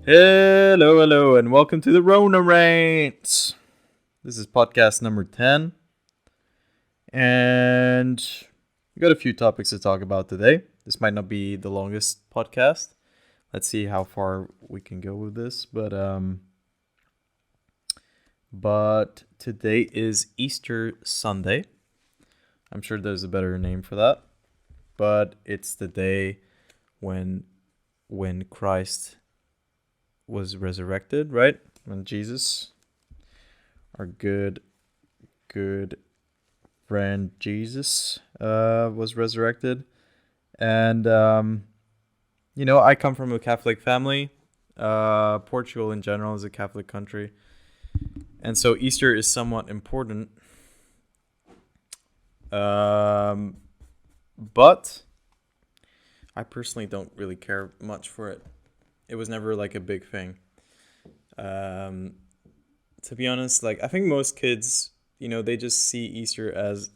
Hello, and welcome to the Rona Rants. This is podcast number 10, and we got a few topics to talk about today. This might not be the longest podcast. Let's see how far we can go with this, but today is Easter Sunday. I'm sure there's a better name for that, but it's the day when Christ was resurrected, right? When Jesus, our good friend Jesus, was resurrected. And I come from a Catholic family. Portugal in general is a Catholic country, and so Easter is somewhat important. But I personally don't really care much for it. It was never like a big thing. To be honest, like I think most kids, they just see Easter as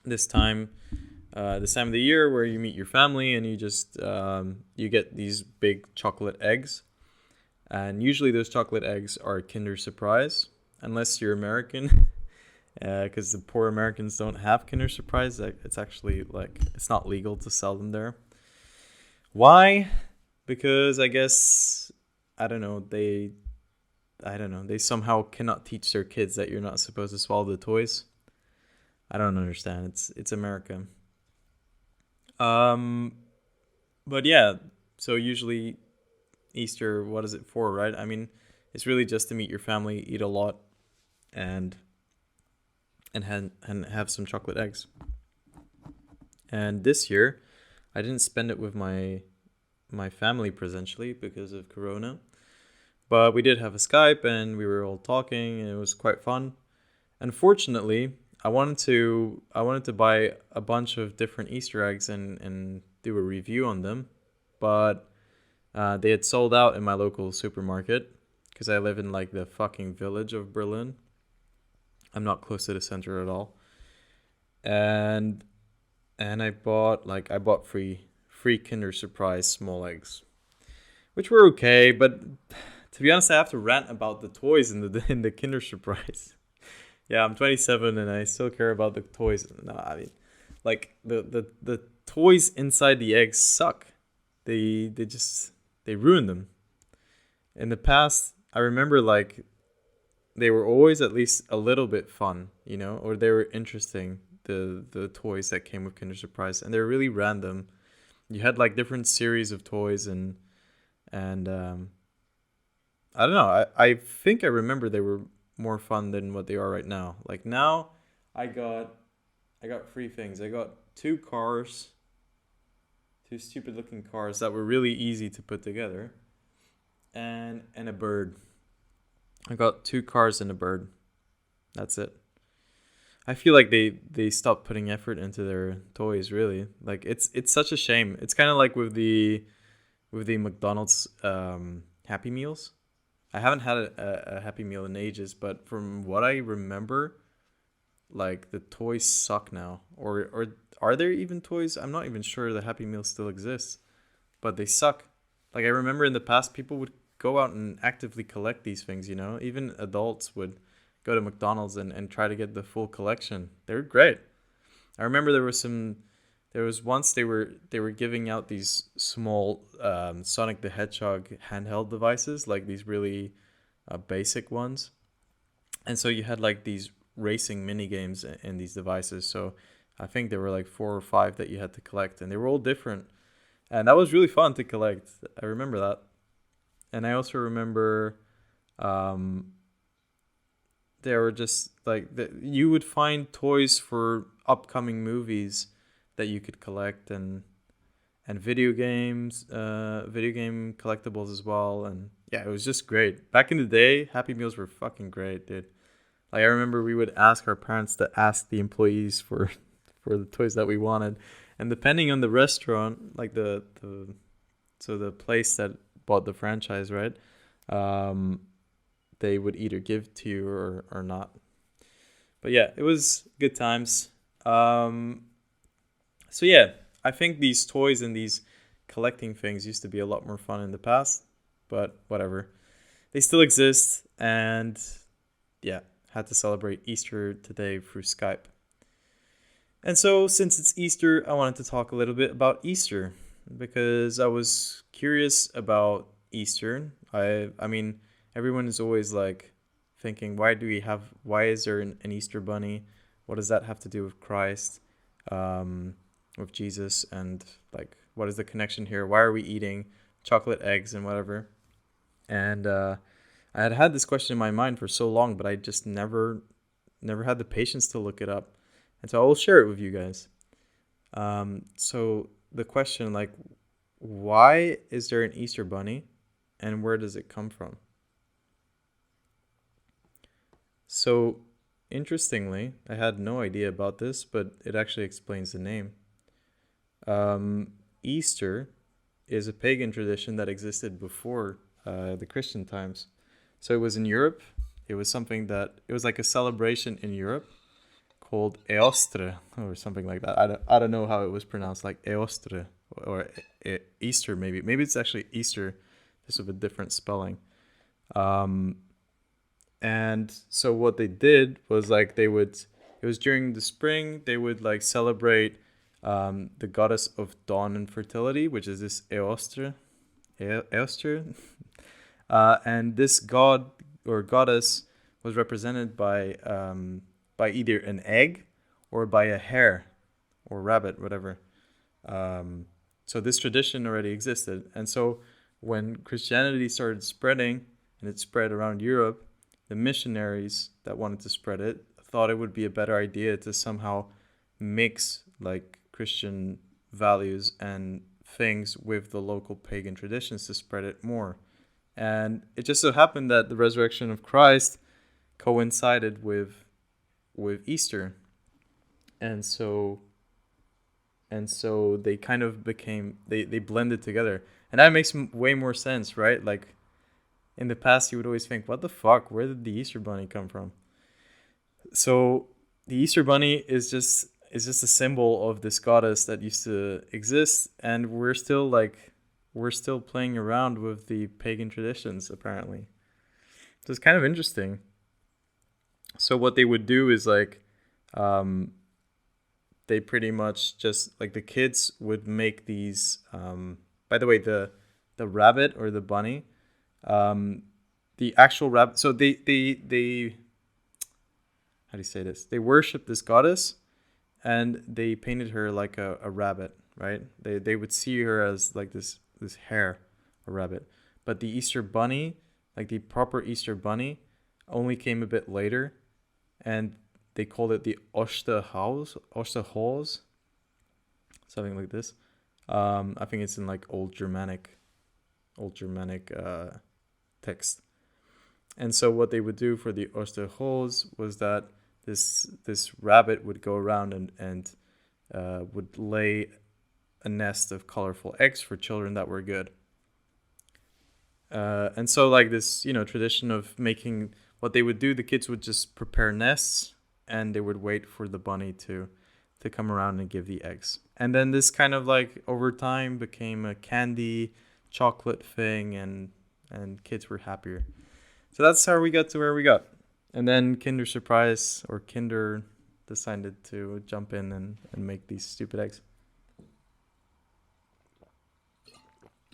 this time of the year where you meet your family and you just you get these big chocolate eggs, and usually those chocolate eggs are Kinder Surprise, unless you're American, because the poor Americans don't have Kinder Surprise. It's actually it's not legal to sell them there. Why? Because I guess they somehow cannot teach their kids that you're not supposed to swallow the toys. I don't understand. It's America. But yeah, so usually Easter, what is it for, right? I mean, it's really just to meet your family, eat a lot, and have some chocolate eggs. And this year, I didn't spend it with my family presentially because of Corona, but we did have a Skype and we were all talking and it was quite fun. Unfortunately, I wanted to buy a bunch of different Easter eggs and do a review on them, but they had sold out in my local supermarket because I live in like the fucking village of Berlin. I'm not close to the center at all, and I bought free Kinder Surprise small eggs, which were okay. But to be honest, I have to rant about the toys in the Kinder Surprise. Yeah, I'm 27 and I still care about the toys. No, I mean, like the toys inside the eggs suck. They ruin them. In the past, I remember like they were always at least a little bit fun, or they were interesting. The toys that came with Kinder Surprise, and they're really random. You had like different series of toys and I don't know. I think I remember they were more fun than what they are right now. Like now, I got three things. I got two stupid looking cars that were really easy to put together, and a bird. I got two cars and a bird. That's it. I feel like they stopped putting effort into their toys. Really, like it's such a shame. It's kind of like with the McDonald's Happy Meals. I haven't had a Happy Meal in ages, but from what I remember, like the toys suck now. Or are there even toys? I'm not even sure the Happy Meal still exists, but they suck. Like I remember in the past, people would go out and actively collect these things. Even adults would go to McDonald's and try to get the full collection. They were great. I remember there was once they were giving out these small Sonic the Hedgehog handheld devices, like these really basic ones. And so you had like these racing mini games in these devices. So I think there were like 4 or 5 that you had to collect, and they were all different. And that was really fun to collect. I remember that. And I also remember there were just like you would find toys for upcoming movies that you could collect, and video game collectibles as well. And yeah, it was just great. Back in the day, Happy Meals were fucking great, dude. Like I remember we would ask our parents to ask the employees for the toys that we wanted, and depending on the restaurant, like the place that bought the franchise, right? They would either give to you or not. But yeah, it was good times. So yeah, I think these toys and these collecting things used to be a lot more fun in the past. but whatever. They still exist, and yeah, had to celebrate Easter today through Skype. And so, since it's Easter, I wanted to talk a little bit about Easter because I was curious about Easter. I mean, everyone is always like thinking, why is there an Easter bunny? What does that have to do with Christ, with Jesus, and like, what is the connection here? Why are we eating chocolate eggs and whatever? And I had this question in my mind for so long, but I just never had the patience to look it up. And so I will share it with you guys. So the question, like, why is there an Easter bunny, and where does it come from? So interestingly, I had no idea about this, but it actually explains the name. Easter is a pagan tradition that existed before the Christian times. So it was in Europe. It was like a celebration in Europe called Eostre or something like that. I don't know how it was pronounced, like Eostre or Easter maybe. Maybe it's actually Easter, just with a different spelling. And so what they did was like it was during the spring, they would like celebrate the goddess of dawn and fertility, which is this Eostre. Eostre. And this god or goddess was represented by either an egg or by a hare or rabbit, whatever. So this tradition already existed. And so when Christianity started spreading and it spread around Europe, the missionaries that wanted to spread it thought it would be a better idea to somehow mix like Christian values and things with the local pagan traditions to spread it more. And it just so happened that the resurrection of Christ coincided with Easter. And so they kind of they blended together. And that makes way more sense, right? Like in the past you would always think, what the fuck? Where did the Easter bunny come from? So the Easter bunny is just a symbol of this goddess that used to exist, and we're still playing around with the pagan traditions apparently. So it's kind of interesting. So what they would do is like they pretty much just like the kids would make these by the way, the rabbit or the bunny, the actual rabbit, so they how do you say this? They worship this goddess, and they painted her like a rabbit, right? They would see her as like this hare, a rabbit. But the Easter bunny, like the proper Easter bunny, only came a bit later, and they called it the Osterhaus, something like this. I think it's in like old Germanic text. And so what they would do for the Osterhaus was that this rabbit would go around and would lay a nest of colorful eggs for children that were good. And so like this, tradition of making, what they would do, the kids would just prepare nests and they would wait for the bunny to come around and give the eggs. And then this kind of like over time became a candy chocolate thing, and kids were happier. So that's how we got to where we got. And then Kinder Surprise or Kinder decided to jump in and make these stupid eggs.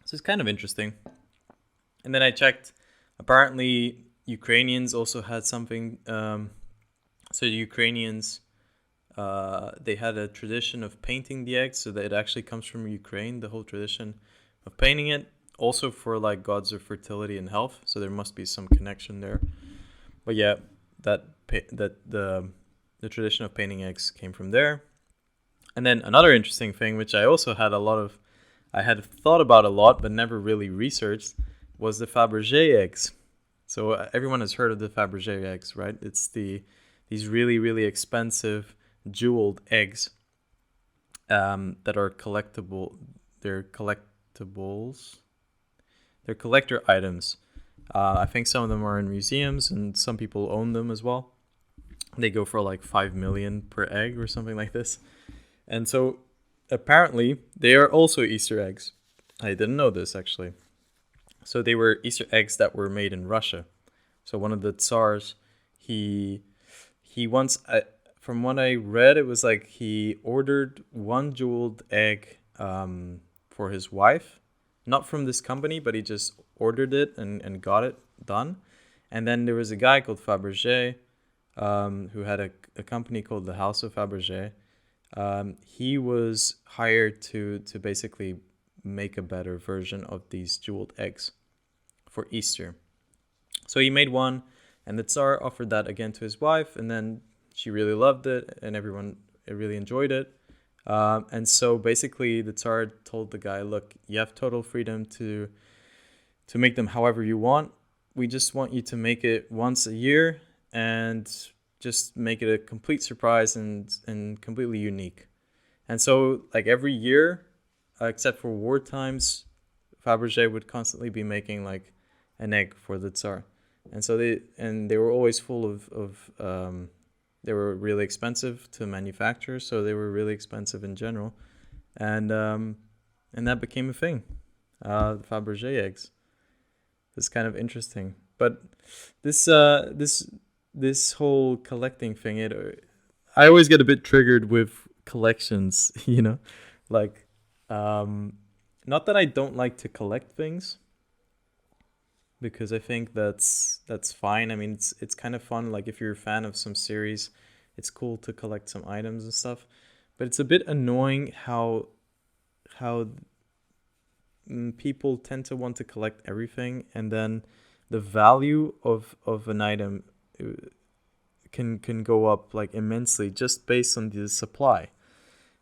So it's kind of interesting. And then I checked. Apparently, Ukrainians also had something. So the Ukrainians, they had a tradition of painting the eggs, so that it actually comes from Ukraine, the whole tradition of painting it. Also for like gods of fertility and health. So there must be some connection there. But yeah, the tradition of painting eggs came from there. And then another interesting thing, which I also had I had thought about a lot, but never really researched, was the Fabergé eggs. So everyone has heard of the Fabergé eggs, right? It's these really, really expensive jeweled eggs that are collectible. They're collectibles. They're collector items. I think some of them are in museums, and some people own them as well. They go for like 5 million per egg or something like this. And so apparently they are also Easter eggs. I didn't know this actually. So they were Easter eggs that were made in Russia. So one of the Tsars, he once, from what I read, it was like he ordered one jeweled egg for his wife, not from this company, but he just ordered it and got it done. And then there was a guy called Fabergé, who had a company called the House of Fabergé. He was hired to basically make a better version of these jeweled eggs for Easter. So he made one, and the Tsar offered that again to his wife, and then she really loved it, and everyone really enjoyed it. And so basically, the Tsar told the guy, "Look, you have total freedom to make them however you want. We just want you to make it once a year, and just make it a complete surprise and completely unique." And so, like every year, except for war times, Fabergé would constantly be making like an egg for the Tsar. And so they were always full of they were really expensive to manufacture, so they were really expensive in general, and that became a thing, the Fabergé eggs. It's kind of interesting, but this whole collecting thing, I always get a bit triggered with collections, like not that I don't like to collect things, because I think that's fine. I mean, it's kind of fun. Like if you're a fan of some series, it's cool to collect some items and stuff. But it's a bit annoying how people tend to want to collect everything, and then the value of an item can go up like immensely just based on the supply.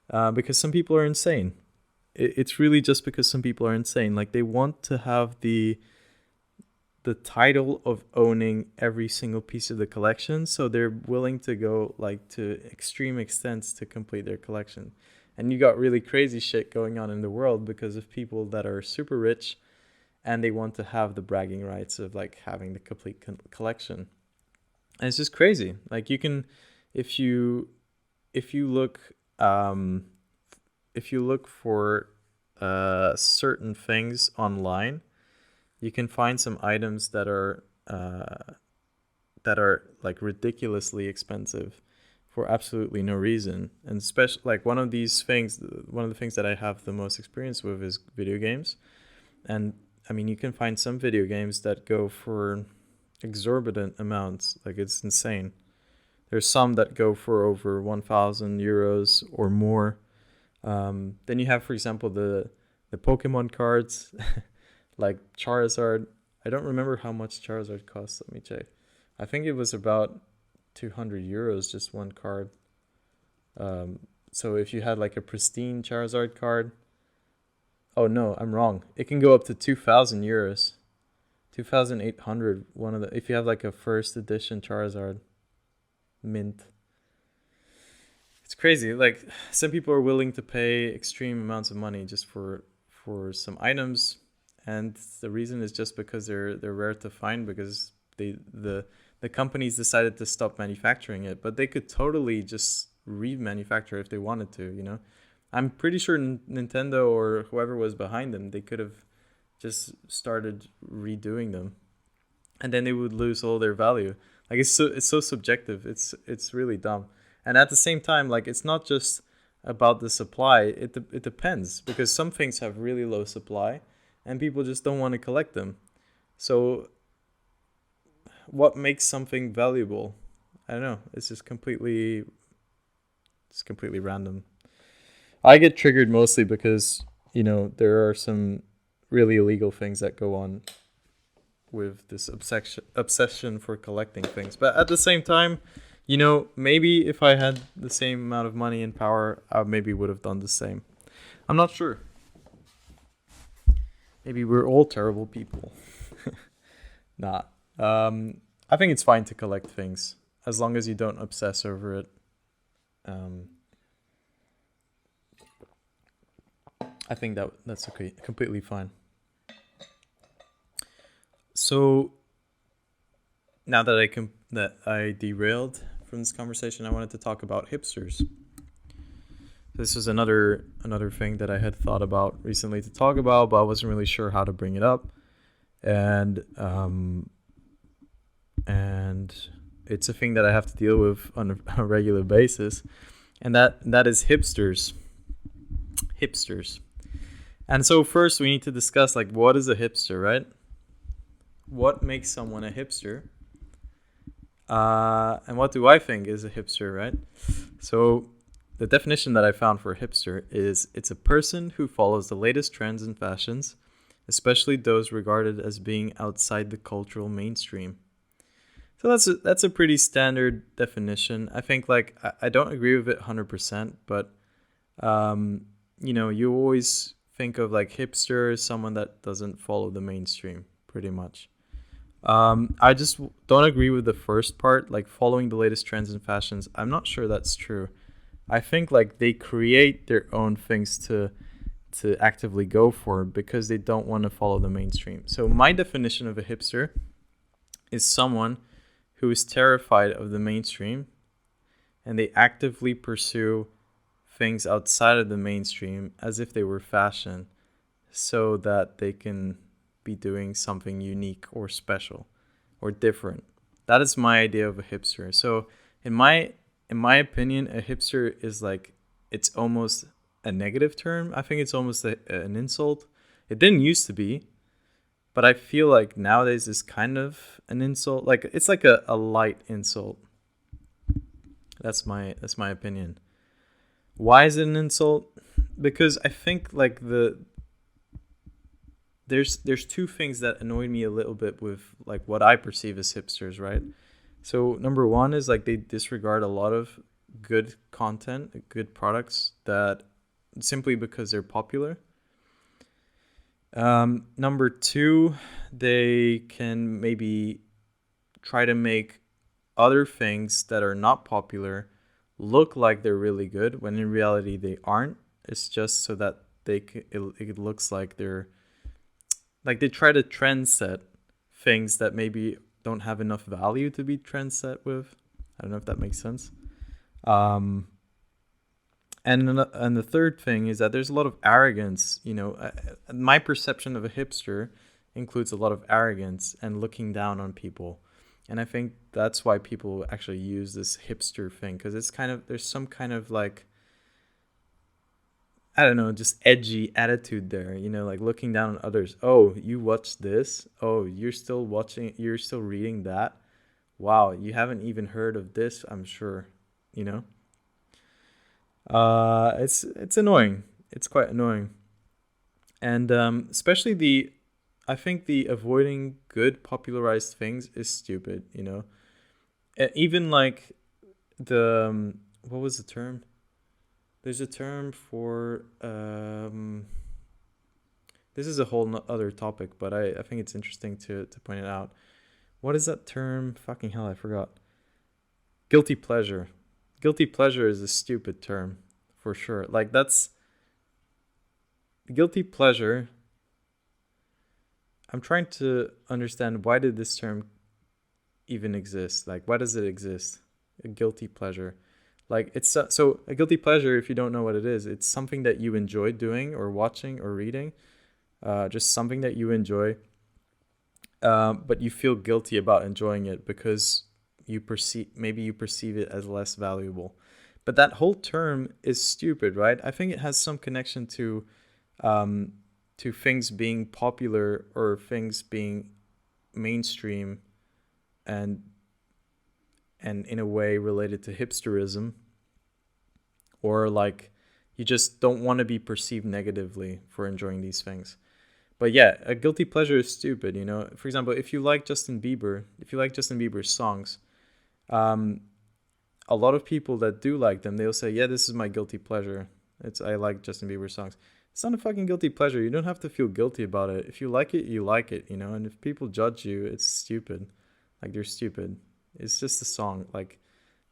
Because some people are insane. It's really just because some people are insane. Like they want to have the title of owning every single piece of the collection, so they're willing to go like to extreme extents to complete their collection. And you got really crazy shit going on in the world because of people that are super rich and they want to have the bragging rights of like having the complete collection. And it's just crazy. Like you can, if you look for certain things online, you can find some items that are like ridiculously expensive for absolutely no reason. And especially like one of the things that I have the most experience with is video games. And I mean, you can find some video games that go for exorbitant amounts. Like it's insane. There's some that go for over 1,000 euros or more. Then you have, for example, the Pokemon cards. Like Charizard. I don't remember how much Charizard costs. Let me check. I think it was about 200 euros, just one card. So if you had like a pristine Charizard card. Oh no, I'm wrong. It can go up to 2,000 euros. 2,800. If you have like a first edition Charizard mint. It's crazy. Like some people are willing to pay extreme amounts of money just for some items. And the reason is just because they're rare to find, because the companies decided to stop manufacturing it, but they could totally just remanufacture if they wanted to. I'm pretty sure Nintendo or whoever was behind them, they could have just started redoing them, and then they would lose all their value. Like it's so subjective. It's really dumb. And at the same time, like it's not just about the supply. It depends, because some things have really low supply and people just don't want to collect them. So what makes something valuable? I don't know. It's completely random. I get triggered mostly because, there are some really illegal things that go on with this obsession for collecting things. But at the same time, maybe if I had the same amount of money and power, I maybe would have done the same. I'm not sure. Maybe we're all terrible people. Nah. I think it's fine to collect things as long as you don't obsess over it. I think that's okay, completely fine. So now that I derailed from this conversation, I wanted to talk about hipsters. This is another thing that I had thought about recently to talk about, but I wasn't really sure how to bring it up. and and it's a thing that I have to deal with on a regular basis, and that is hipsters. Hipsters. And so first we need to discuss, like, what is a hipster, right? What makes someone a hipster? And what do I think is a hipster, right? So the definition that I found for a hipster is it's a person who follows the latest trends and fashions, especially those regarded as being outside the cultural mainstream. So that's a pretty standard definition. I think, like, I don't agree with it 100%, but you always think of, like, hipster as someone that doesn't follow the mainstream, pretty much. I just don't agree with the first part, like following the latest trends and fashions. I'm not sure that's true. I think, like, they create their own things to actively go for because they don't want to follow the mainstream. So my definition of a hipster is someone who is terrified of the mainstream and they actively pursue things outside of the mainstream as if they were fashion so that they can be doing something unique or special or different. That is my idea of a hipster. So in my opinion, a hipster is, like, it's almost a negative term. I think it's almost an insult. It didn't used to be, but I feel like nowadays is kind of an insult. Like, it's like a light insult. That's my opinion. Why is it an insult? Because I think, like, there's two things that annoy me a little bit with, like, what I perceive as hipsters, right? So number one is, like, they disregard a lot of good content, good products that simply because they're popular. Number two, they can maybe try to make other things that are not popular look like they're really good when in reality they aren't. It's just so that it looks like they're, like, they try to trend set things that maybe don't have enough value to be trend set with. I don't know if that makes sense. And the third thing is that there's a lot of arrogance. My perception of a hipster includes a lot of arrogance and looking down on people. And I think that's why people actually use this hipster thing, because it's kind of, there's some kind of, like, I don't know, just edgy attitude there, like looking down on others. Oh, you watched this? Oh, you're still reading that? Wow, you haven't even heard of this, I'm sure, you know? It's annoying. It's quite annoying. And especially I think the avoiding good popularized things is stupid, Even, like, what was the term? There's a term for this is a whole other topic, but I think it's interesting to point it out. What is that term? Fucking hell, I forgot. Guilty pleasure. Guilty pleasure is a stupid term, for sure. Like, that's guilty pleasure. I'm trying to understand, why did this term even exist? Like, why does it exist? A guilty pleasure. Like, it's so a guilty pleasure, if you don't know what it is, it's something that you enjoy doing or watching or reading, just something that you enjoy, but you feel guilty about enjoying it because you perceive it as less valuable. But that whole term is stupid, right? I think it has some connection to things being popular or things being mainstream, and in a way related to hipsterism, or, like, you just don't want to be perceived negatively for enjoying these things. But yeah, a guilty pleasure is stupid, For example, if you like Justin Bieber's songs, a lot of people that do like them, they'll say, yeah, this is my guilty pleasure. I like Justin Bieber songs. It's not a fucking guilty pleasure. You don't have to feel guilty about it. If you like it, you like it, And if people judge you, it's stupid. Like, they're stupid. It's just a song. Like,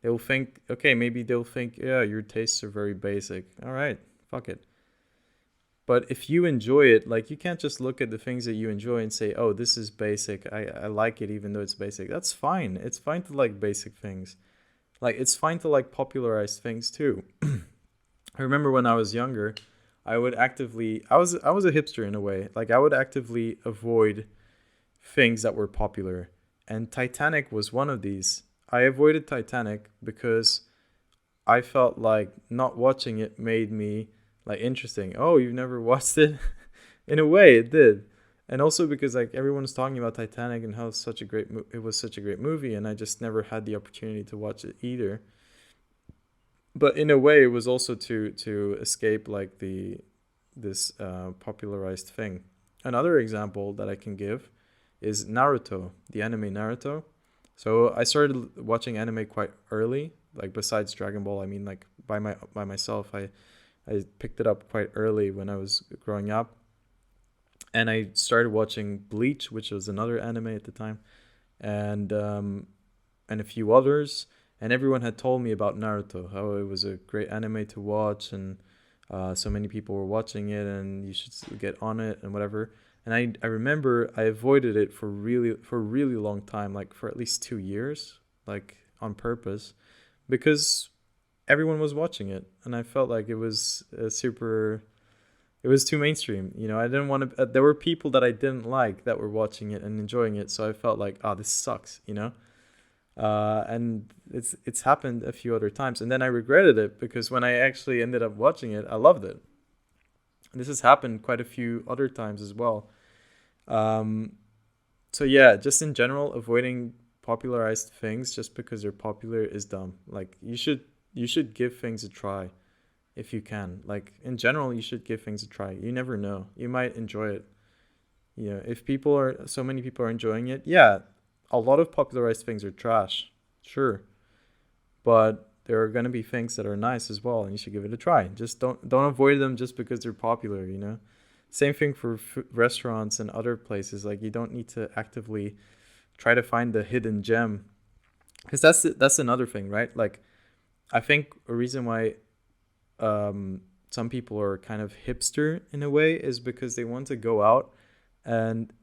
they'll think, yeah, your tastes are very basic. All right, fuck it. But if you enjoy it, like, you can't just look at the things that you enjoy and say, oh, this is basic. I like it even though it's basic. That's fine. It's fine to like basic things. Like, it's fine to like popularized things too. I remember when I was younger, I was a hipster in a way. Like, I would actively avoid things that were popular, and Titanic was one of these. I avoided Titanic because I felt like not watching it made me like interesting. Oh, you've never watched it? In a way, it did. And also because like everyone's talking about Titanic and how it's such a it was such a great movie, and I just never had the opportunity to watch it either. But in a way, it was also to escape like the this popularized thing. Another example that I can give is Naruto, the anime Naruto. So I started watching anime quite early. Like besides Dragon Ball, I mean like by myself, I picked it up quite early when I was growing up, and I started watching Bleach, which was another anime at the time, and and a few others. And everyone had told me about Naruto, how it was a great anime to watch, and so many people were watching it, and you should get on it and whatever. And I remember I avoided it for a really long time, like for at least 2 years, like on purpose, because everyone was watching it, and I felt like it was it was too mainstream. You know, I didn't want to. There were people that I didn't like that were watching it and enjoying it, so I felt like, oh, this sucks. You know, and it's happened a few other times, and then I regretted it because when I actually ended up watching it, I loved it. And this has happened quite a few other times as well. Um, so yeah, just in general, avoiding popularized things just because they're popular is dumb. Like you should give things a try if you can. Like in general, you should give things a try. You never know. You might enjoy it. You know, if people are so many people are enjoying it, yeah, a lot of popularized things are trash. Sure, but there are going to be things that are nice as well, and you should give it a try. Just don't avoid them just because they're popular, you know? Same thing for restaurants and other places. Like you don't need to actively try to find the hidden gem, because that's another thing, right? Like I think a reason why some people are kind of hipster in a way is because they want to go out and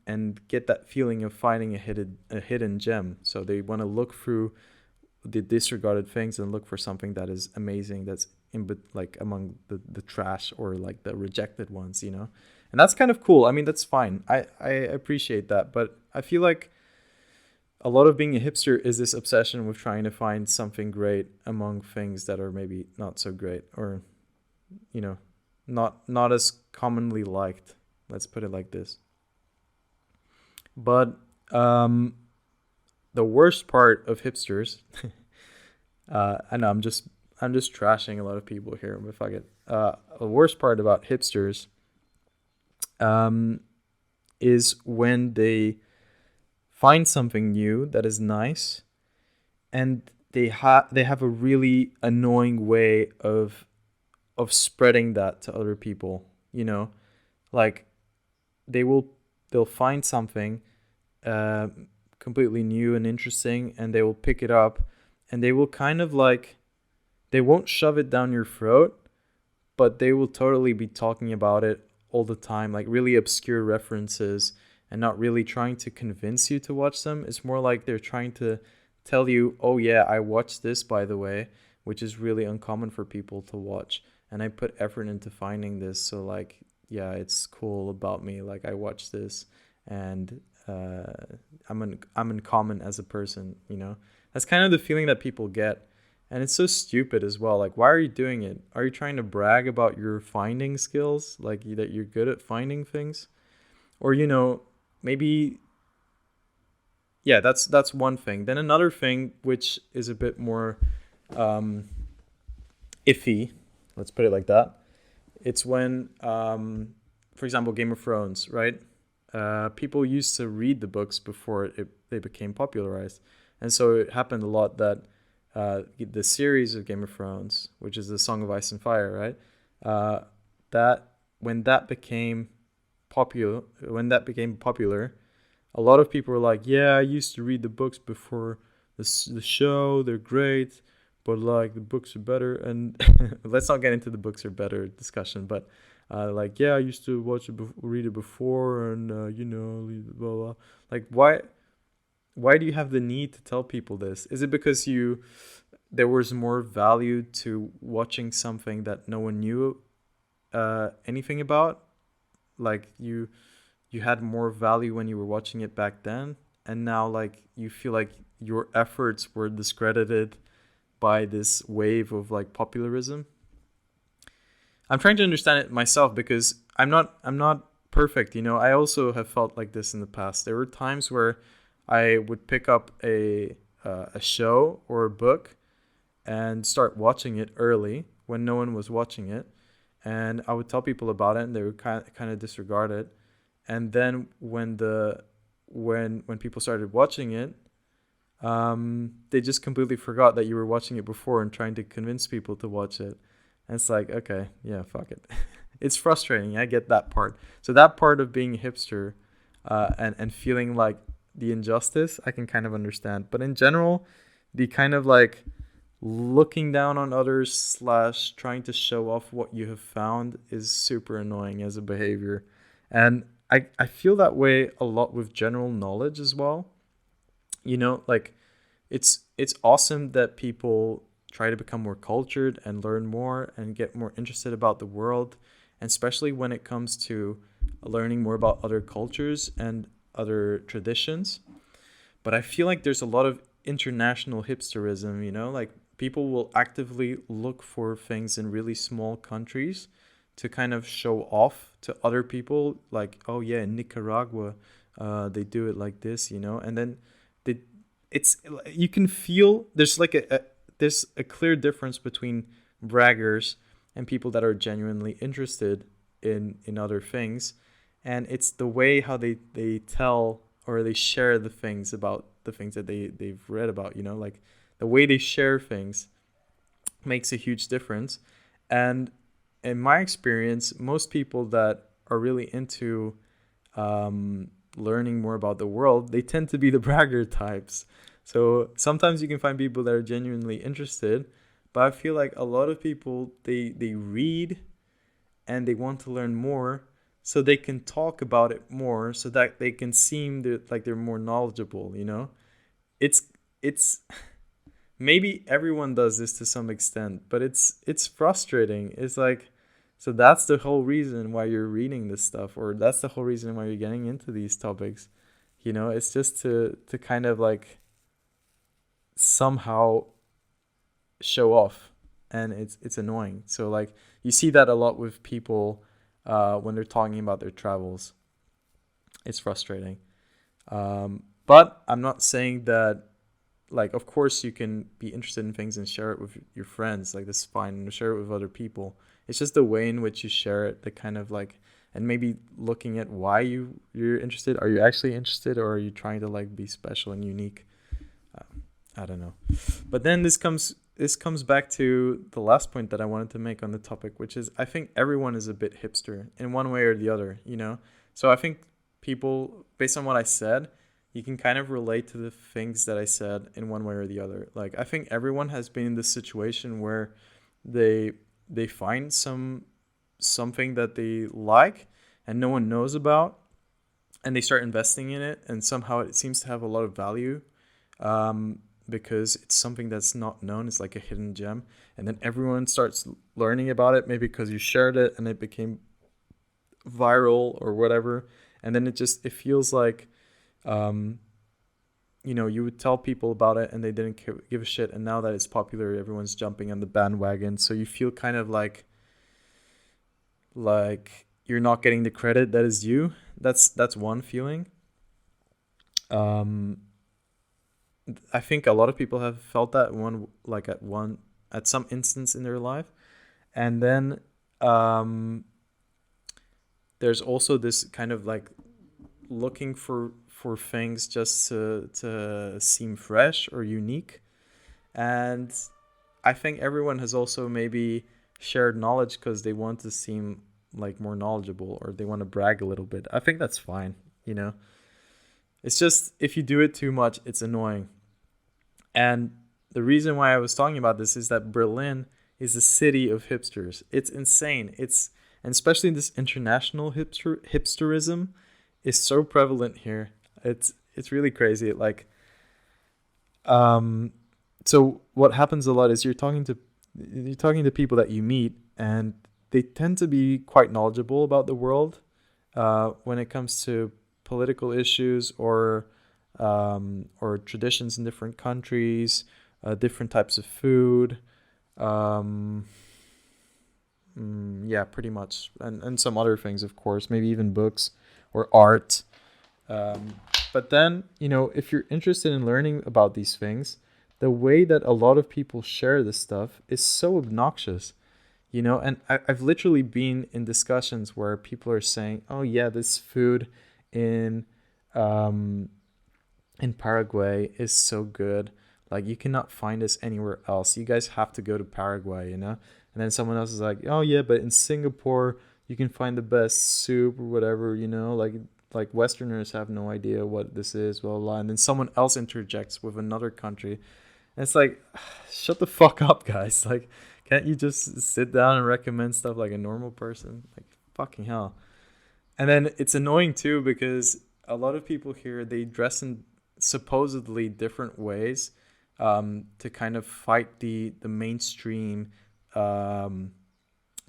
get that feeling of finding a hidden gem. So they want to look through the disregarded things and look for something that is amazing, that's like among the trash or like the rejected ones, you know. And that's kind of cool. I mean, that's fine. I appreciate that, but I feel like a lot of being a hipster is this obsession with trying to find something great among things that are maybe not so great, or you know, not as commonly liked. Let's put it like this. But the worst part of hipsters, I know I'm just trashing a lot of people here, but fuck it. The worst part about hipsters um, is when they find something new that is nice, and they have a really annoying way of spreading that to other people. You know, like they will they'll find something uh, completely new and interesting, and they will pick it up, and they will kind of like they won't shove it down your throat, but they will totally be talking about it all the time, like really obscure references, and not really trying to convince you to watch them. It's more like they're trying to tell you, oh yeah, I watched this, by the way, which is really uncommon for people to watch. And I put effort into finding this. So like, yeah, it's cool about me. Like I watched this, and I'm uncommon as a person, you know? That's kind of the feeling that people get. And it's so stupid as well. Like, why are you doing it? Are you trying to brag about your finding skills? Like, that you're good at finding things? Or, you know, maybe, yeah, that's one thing. Then another thing, which is a bit more um, iffy, let's put it like that. It's when, for example, Game of Thrones, right? People used to read the books before they became popularized. And so it happened a lot that the series of Game of Thrones, which is the Song of Ice and Fire, right? Uh, that when that became popular, a lot of people were like, "Yeah, I used to read the books before the show. They're great, but like the books are better." And let's not get into the books are better discussion, but like, yeah, I used to read it before, and you know, blah blah. Like, why do you have the need to tell people this? Is it because there was more value to watching something that no one knew anything about? Like you had more value when you were watching it back then, and now like you feel like your efforts were discredited by this wave of like popularism. I'm trying to understand it myself because I'm not perfect, you know. I also have felt like this in the past. There were times where I would pick up a show or a book and start watching it early when no one was watching it, and I would tell people about it and they would kind of disregard it. And then when people started watching it, they just completely forgot that you were watching it before and trying to convince people to watch it. And it's like, okay, yeah, fuck it. It's frustrating. I get that part. So that part of being a hipster, and feeling like the injustice, I can kind of understand. But in general, the kind of like looking down on others slash trying to show off what you have found is super annoying as a behavior. And I feel that way a lot with general knowledge as well. You know, like it's awesome that people try to become more cultured and learn more and get more interested about the world, and especially when it comes to learning more about other cultures and other traditions. But I feel like there's a lot of international hipsterism, you know, like people will actively look for things in really small countries to kind of show off to other people, like, oh yeah, in Nicaragua, they do it like this, you know, and then they, it's you can feel there's like there's a clear difference between braggers and people that are genuinely interested in other things, and it's the way how they tell or they share the things about the things that they've read about, you know, like the way they share things makes a huge difference. And in my experience, most people that are really into learning more about the world, they tend to be the bragger types. So sometimes you can find people that are genuinely interested, but I feel like a lot of people they read and they want to learn more so they can talk about it more so that they can seem like they're more knowledgeable, you know? It's maybe everyone does this to some extent, but it's frustrating. It's like, so that's the whole reason why you're reading this stuff, or that's the whole reason why you're getting into these topics. You know, it's just to kind of like somehow show off, and it's annoying. So like you see that a lot with people when they're talking about their travels. It's frustrating. But I'm not saying that, like, of course you can be interested in things and share it with your friends, like this is fine, and share it with other people. It's just the way in which you share it, the kind of like, and maybe looking at why you're interested. Are you actually interested, or are you trying to like be special and unique? I don't know. But then this comes back to the last point that I wanted to make on the topic, which is I think everyone is a bit hipster in one way or the other, you know? So I think people, based on what I said, you can kind of relate to the things that I said in one way or the other. Like I think everyone has been in this situation where they they find something that they like and no one knows about, and they start investing in it, and somehow it seems to have a lot of value, because it's something that's not known. It's like a hidden gem, and then everyone starts learning about it, maybe because you shared it and it became viral or whatever. And then it feels like, um, you would tell people about it and they didn't give a shit, and now that it's popular, everyone's jumping on the bandwagon. So you feel kind of like you're not getting the credit that is due. That's one feeling. Um, I think a lot of people have felt that at some instance in their life. And then um, there's also this kind of like looking for things just to seem fresh or unique. And I think everyone has also maybe shared knowledge because they want to seem like more knowledgeable, or they want to brag a little bit. I think that's fine, you know. It's just if you do it too much, it's annoying. And the reason why I was talking about this is that Berlin is a city of hipsters. It's insane. And especially this international hipsterism is so prevalent here. It's really crazy. Um so what happens a lot is you're talking to people that you meet, and they tend to be quite knowledgeable about the world, when it comes to political issues or traditions in different countries, different types of food. Um, yeah, pretty much, and some other things, of course, maybe even books or art. Um, but then, if you're interested in learning about these things, the way that a lot of people share this stuff is so obnoxious, and I've literally been in discussions where people are saying, oh yeah, this food in um, in Paraguay is so good. Like, you cannot find this anywhere else. You guys have to go to Paraguay. And then someone else is like, oh yeah, but in Singapore you can find the best soup or whatever. Like Westerners have no idea what this is, blah blah, blah. And then someone else interjects with another country. And it's like, shut the fuck up, guys. Like, can't you just sit down and recommend stuff like a normal person? Like, fucking hell. And then it's annoying too because a lot of people here, they dress in supposedly different ways, to kind of fight the mainstream um,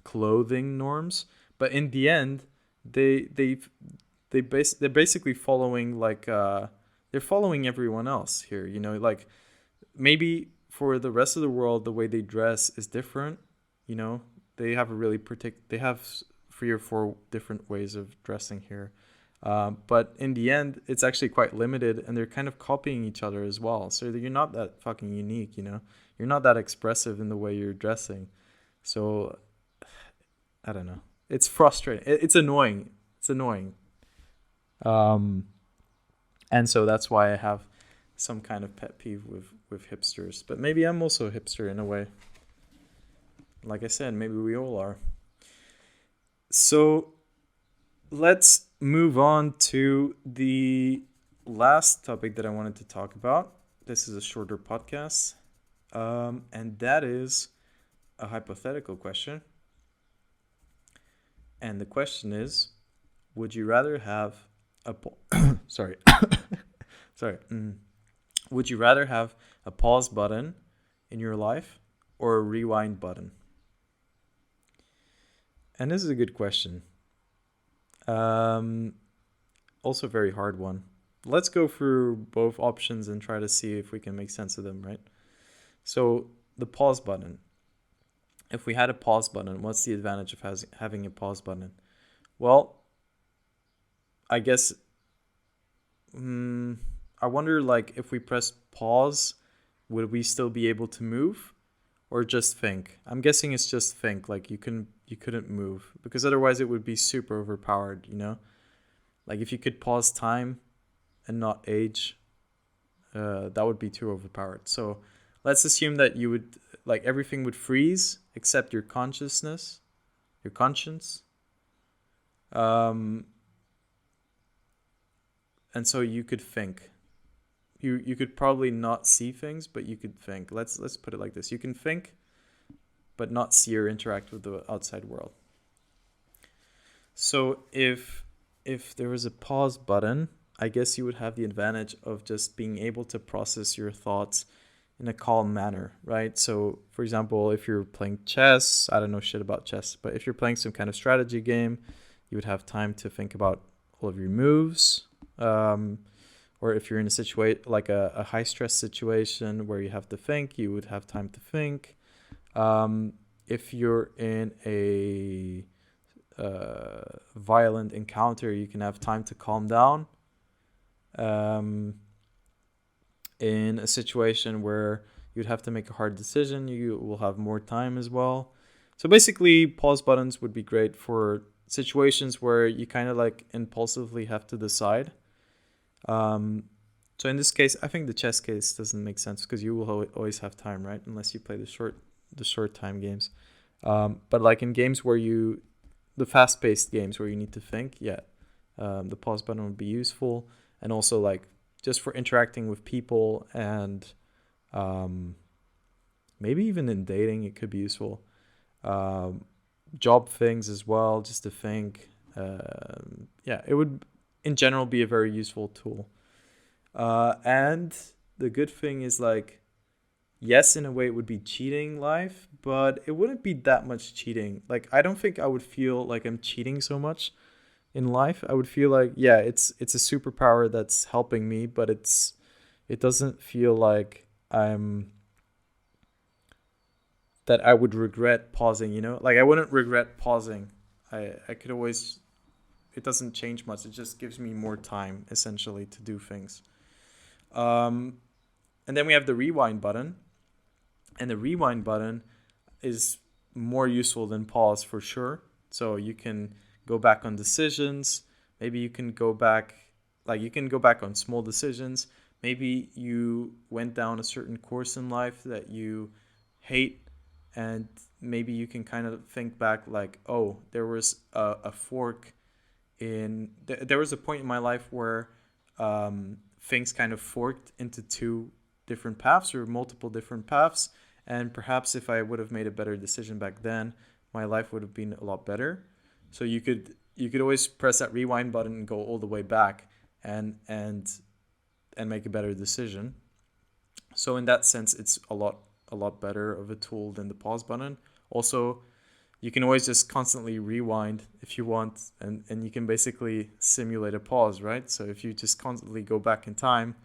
clothing norms. But in the end, they're basically following they're following everyone else here. Like, maybe for the rest of the world, the way they dress is different. They have they have 3 or 4 different ways of dressing here. But in the end, it's actually quite limited, and they're kind of copying each other as well. So you're not that fucking unique. You're not that expressive in the way you're dressing. So I don't know. It's frustrating. It's annoying. It's annoying. Um, and so that's why I have some kind of pet peeve with hipsters. But maybe I'm also a hipster in a way. Like I said, maybe we all are. So let's move on to the last topic that I wanted to talk about. This is a shorter podcast. And that is a hypothetical question. And the question is, would you rather have a sorry. Sorry. Would you rather have a pause button in your life or a rewind button? And this is a good question. Also a very hard one. Let's go through both options and try to see if we can make sense of them, right? So the pause button. If we had a pause button, what's the advantage of having a pause button? Well, I guess I wonder, like, if we press pause, would we still be able to move or just think? I'm guessing it's just think. Like, you couldn't move because otherwise it would be super overpowered. Like, if you could pause time and not age, that would be too overpowered. So let's assume that you would, like, everything would freeze except your consciousness, your conscience. And so you could think. You could probably not see things, but you could think. Let's put it like this. You can think, but not see or interact with the outside world. So if there was a pause button, I guess you would have the advantage of just being able to process your thoughts in a calm manner, right? So, for example, if you're playing chess, I don't know shit about chess, but if you're playing some kind of strategy game, you would have time to think about all of your moves. Or if you're in a situation like a high stress situation where you have to think, you would have time to think. If you're in a violent encounter, you can have time to calm down. In a situation where you'd have to make a hard decision, you will have more time as well. So basically, pause buttons would be great for situations where you kind of like impulsively have to decide. So in this case, I think the chess case doesn't make sense because you will always have time, right? Unless you play the short time games. But like in games where the fast paced games where you need to think, yeah, the pause button would be useful. And also like just for interacting with people and maybe even in dating, it could be useful. Job things as well, just to think. Yeah, it would in general be a very useful tool. And the good thing is, like, yes, in a way it would be cheating life, but it wouldn't be that much cheating. Like, I don't think I would feel like I'm cheating so much in life, I would feel like, yeah, it's a superpower that's helping me, but it doesn't feel like I'm that I would regret pausing, you know? Like I wouldn't regret pausing. I could always, it doesn't change much. It just gives me more time essentially to do things. Um and then we have the rewind button, and the rewind button is more useful than pause for sure. So you can go back on decisions. Maybe you can go back, like you can go back on small decisions. Maybe you went down a certain course in life that you hate, and maybe you can kind of think back like, oh, there was a fork in, there was a point in my life where things kind of forked into two different paths or multiple different paths, and perhaps if I would have made a better decision back then, my life would have been a lot better. So you could always press that rewind button and go all the way back and make a better decision. So in that sense, it's a lot better of a tool than the pause button. Also, you can always just constantly rewind if you want, and you can basically simulate a pause, right? So if you just constantly go back in time,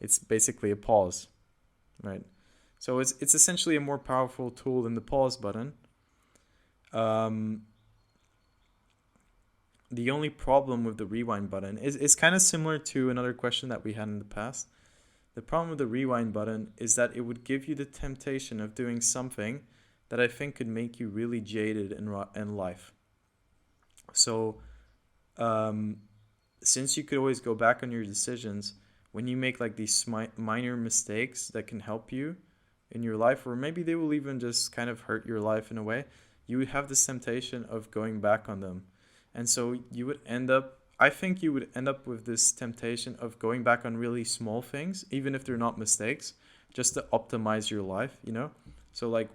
it's basically a pause, right? So it's essentially a more powerful tool than the pause button. Um, the only problem with the rewind button is kind of similar to another question that we had in the past. The problem with the rewind button is that it would give you the temptation of doing something that I think could make you really jaded in life. So, um, since you could always go back on your decisions, when you make like these minor mistakes that can help you in your life, or maybe they will even just kind of hurt your life in a way, you would have this temptation of going back on them. And so you would end up, I think you would end up with this temptation of going back on really small things, even if they're not mistakes, just to optimize your life, you know? So, like,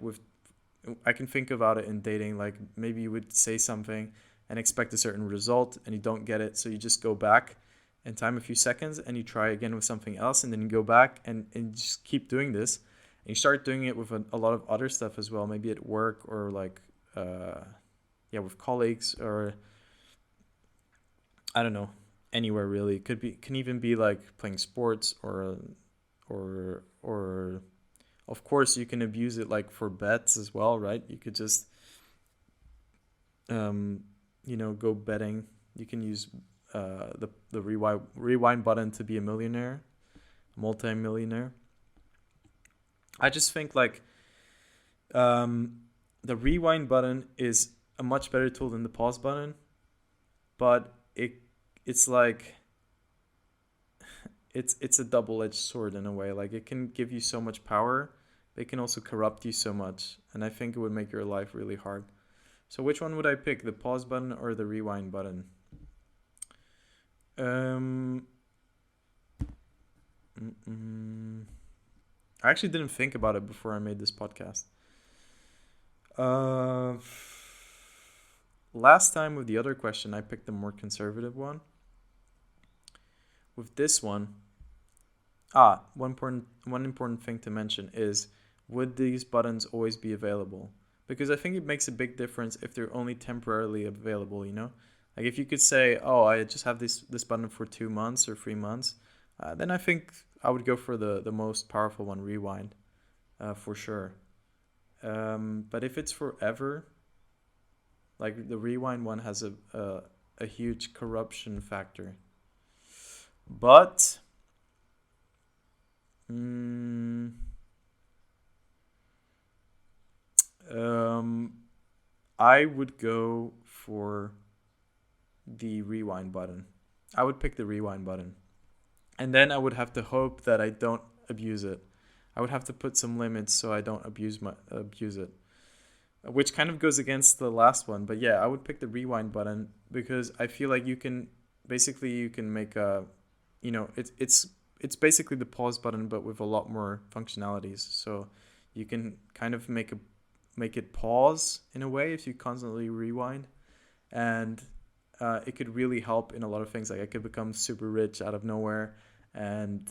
I can think about it in dating, like maybe you would say something and expect a certain result and you don't get it. So you just go back in time a few seconds and you try again with something else, and then you go back and just keep doing this. And you start doing it with a lot of other stuff as well, maybe at work or like, yeah, with colleagues, or I don't know, anywhere really. It can even be like playing sports, or of course you can abuse it like for bets as well, right? You could just um, go betting. You can use the rewind button to be a millionaire, multi-millionaire. I just think like um, the rewind button is a much better tool than the pause button, but it's like it's a double-edged sword in a way. Like it can give you so much power, but it can also corrupt you so much, and I think it would make your life really hard. So which one would I pick, the pause button or the rewind button? Um, I actually didn't think about it before I made this podcast. Uh, Last time with the other question, I picked the more conservative one. With this one, one important thing to mention is, would these buttons always be available? Because I think it makes a big difference if they're only temporarily available, you know? Like if you could say, "Oh, I just have this button for 2 months or 3 months," then I think I would go for the most powerful one, rewind, for sure. But if it's forever, like the rewind one has a huge corruption factor. But mm, um, I would go for the rewind button. I would pick the rewind button. And then I would have to hope that I don't abuse it. I would have to put some limits so I don't abuse it. Which kind of goes against the last one, but yeah, I would pick the rewind button because I feel like you can make a, it's basically the pause button but with a lot more functionalities. So you can kind of make it pause in a way if you constantly rewind, and it could really help in a lot of things. Like I could become super rich out of nowhere, and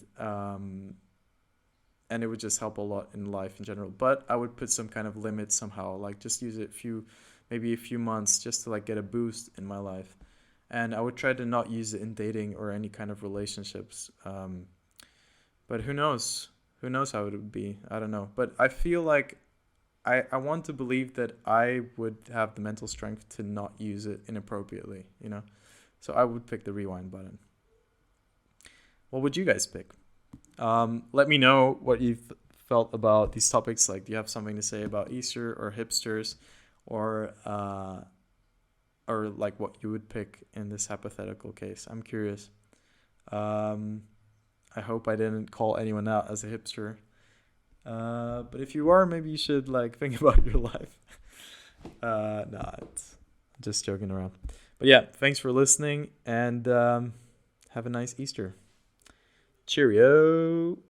and it would just help a lot in life in general. But I would put some kind of limit somehow, like just use it maybe a few months just to like get a boost in my life. and I would try to not use it in dating or any kind of relationships. But who knows? Who knows how it would be? I don't know. But I feel like I want to believe that I would have the mental strength to not use it inappropriately, you know? So I would pick the rewind button. What would you guys pick? Let me know what you felt about these topics. Like, do you have something to say about Easter or hipsters, or like what you would pick in this hypothetical case? I'm curious. Um, I hope I didn't call anyone out as a hipster. But if you are, maybe you should like think about your life. Nah, it's just joking around. But yeah, thanks for listening, and have a nice Easter. Cheerio.